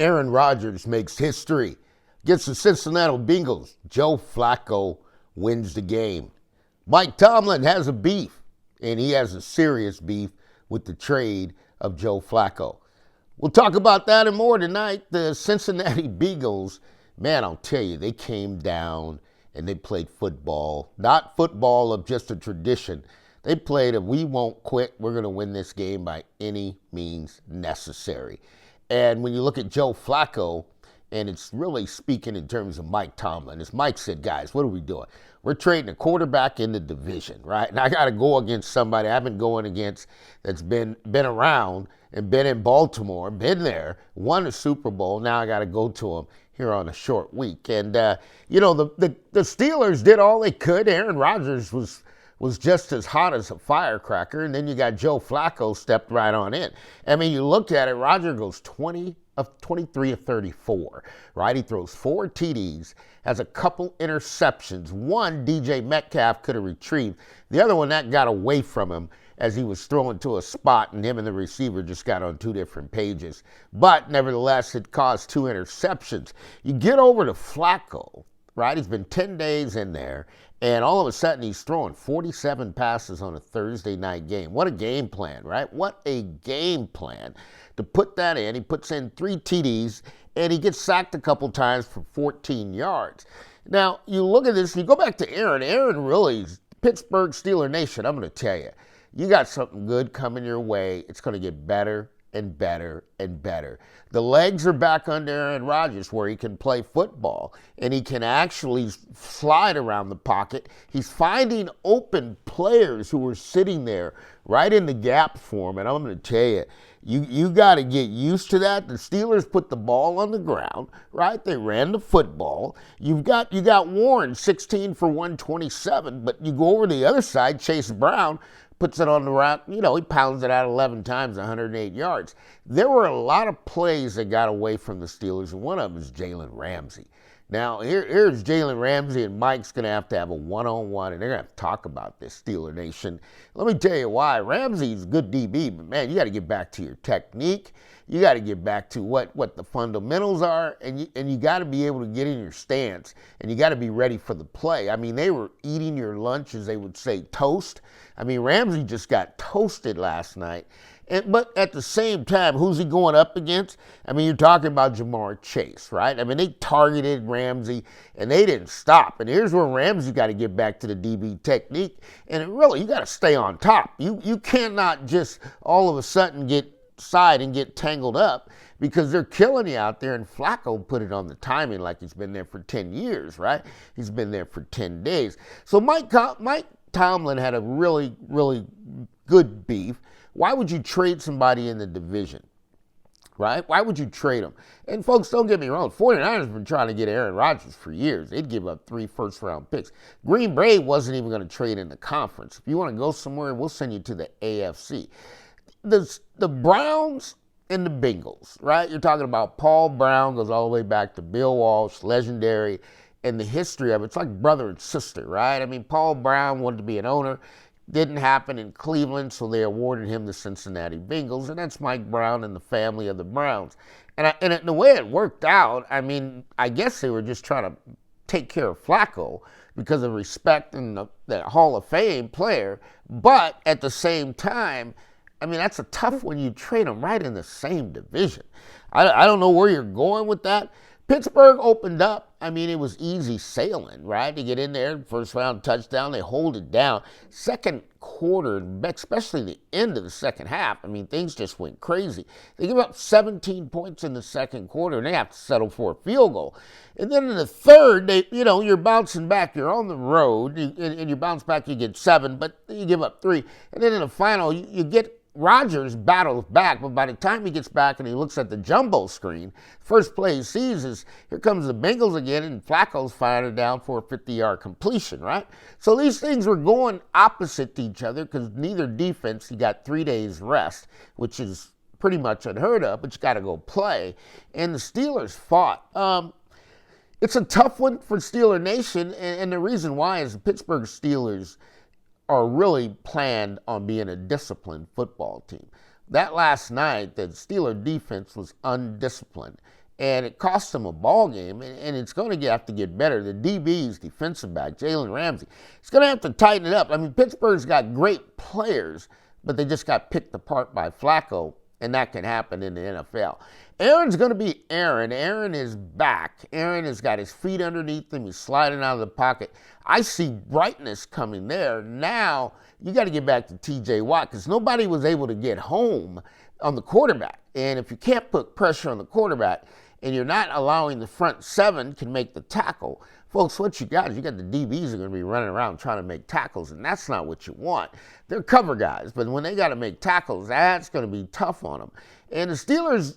Aaron Rodgers makes history. Against the Cincinnati Bengals, Joe Flacco wins the game. Mike Tomlin has a beef, and he has a serious beef with the trade of Joe Flacco. We'll talk about that and more tonight. The Cincinnati Bengals, man, I'll tell you, they came down and they played football. Not football of just a tradition. They played a we won't quit, we're going to win this game by any means necessary. And when you look at Joe Flacco, and it's really speaking in terms of Mike Tomlin. As Mike said, guys, what are we doing? We're trading a quarterback in the division, right? And I got to go against somebody I've been going against that's been around and been in Baltimore, been there, won a Super Bowl. Now I got to go to him here on a short week. And, the Steelers did all they could. Aaron Rodgers was just as hot as a firecracker. And then you got Joe Flacco stepped right on in. I mean, you look at it, Rodgers goes 23 of 34, right? He throws 4 TDs, has a couple interceptions. One, DJ Metcalf could have retrieved. The other one, that got away from him as he was throwing to a spot, and him and the receiver just got on 2 different pages. But nevertheless, it caused 2 interceptions. You get over to Flacco, right? He's been 10 days in there, and all of a sudden he's throwing 47 passes on a Thursday night game. What a game plan, right? What a game plan to put that in. He puts in 3 TDs, and he gets sacked a couple times for 14 yards. Now, you look at this, you go back to Aaron. Aaron really, Pittsburgh Steelers Nation, I'm going to tell you, you got something good coming your way. It's going to get better and better and better. The legs are back under Aaron Rodgers where he can play football and he can actually slide around the pocket. He's finding open players who are sitting there right in the gap for him. And I'm going to tell you, you got to get used to that. The Steelers put the ball on the ground, right? They ran the football. You got Warren, 16 for 127, but you go over to the other side, Chase Brown puts it on the route, he pounds it out 11 times, 108 yards. There were a lot of plays that got away from the Steelers, and one of them is Jalen Ramsey. Now, here's Jalen Ramsey, and Mike's going to have a one-on-one, and they're going to have to talk about this, Steelers Nation. Let me tell you why. Ramsey's a good DB, but, man, you got to get back to your technique. You got to get back to what the fundamentals are, and you got to be able to get in your stance, and you got to be ready for the play. I mean, they were eating your lunch, as they would say, toast. I mean, Ramsey just got toasted last night. But at the same time, who's he going up against? I mean, you're talking about Jamar Chase, right? I mean, they targeted Ramsey, and they didn't stop. And here's where Ramsey got to get back to the DB technique. And you got to stay on top. You cannot just all of a sudden get side and get tangled up because they're killing you out there. And Flacco put it on the timing like he's been there for 10 years, right? He's been there for 10 days. So Mike Tomlin had a really, really good beef. Why would you trade somebody in the division, right? Why would you trade them? And folks, don't get me wrong, 49ers have been trying to get Aaron Rodgers for years. They'd give up 3 first-round picks. Green Bay wasn't even going to trade in the conference. If you want to go somewhere, we'll send you to the AFC. The Browns and the Bengals, right? You're talking about Paul Brown, goes all the way back to Bill Walsh, legendary, and the history of it. It's like brother and sister, right? I mean, Paul Brown wanted to be an owner. Didn't happen in Cleveland, so they awarded him the Cincinnati Bengals, and that's Mike Brown and the family of the Browns. And the way it worked out, I mean, I guess they were just trying to take care of Flacco because of respect and the Hall of Fame player. But at the same time, I mean, that's a tough one. You trade them right in the same division. I don't know where you're going with that. Pittsburgh opened up. I mean, it was easy sailing, right? To get in there, first round touchdown, they hold it down. Second quarter, especially the end of the second half, I mean, things just went crazy. They give up 17 points in the second quarter, and they have to settle for a field goal. And then in the third, you're bouncing back. You're on the road, and you bounce back, you get 7, but you give up 3. And then in the final, you get Rodgers battles back, but by the time he gets back and he looks at the jumbo screen, first play he sees is, here comes the Bengals again, and Flacco's firing it down for a 50-yard completion, right? So these things were going opposite to each other because neither defense, you got 3 days rest, which is pretty much unheard of, but you got to go play. And the Steelers fought. It's a tough one for Steelers Nation, and the reason why is the Pittsburgh Steelers are really planned on being a disciplined football team. That last night, the Steelers defense was undisciplined. and it cost them a ball game, and it's going to have to get better. The DBs, defensive back, Jalen Ramsey, it's going to have to tighten it up. I mean, Pittsburgh's got great players, but they just got picked apart by Flacco, and that can happen in the NFL. Aaron's going to be Aaron. Aaron is back. Aaron has got his feet underneath him. He's sliding out of the pocket. I see brightness coming there. Now, you got to get back to T.J. Watt because nobody was able to get home on the quarterback. And if you can't put pressure on the quarterback and you're not allowing the front seven can make the tackle, folks, what you got is you got the DBs are going to be running around trying to make tackles, and that's not what you want. They're cover guys, but when they got to make tackles, that's going to be tough on them. And the Steelers,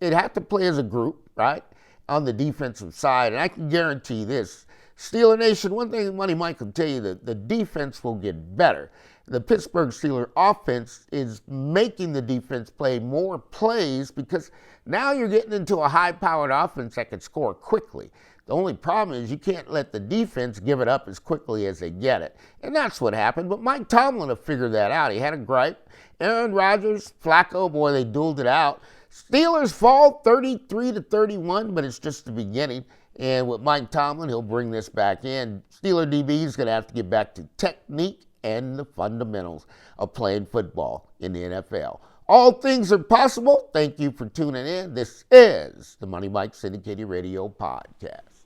it have to play as a group, right, on the defensive side. And I can guarantee this, Steeler Nation, one thing Money Mike will tell you, that the defense will get better. The Pittsburgh Steelers offense is making the defense play more plays because now you're getting into a high-powered offense that can score quickly. The only problem is you can't let the defense give it up as quickly as they get it. And that's what happened. But Mike Tomlin have figured that out. He had a gripe. Aaron Rodgers, Flacco, boy, they dueled it out. Steelers fall 33-31, but it's just the beginning. And with Mike Tomlin, he'll bring this back in. Steeler DB is going to have to get back to technique and the fundamentals of playing football in the NFL. All things are possible. Thank you for tuning in. This is the Money Mike Syndicated Radio Podcast.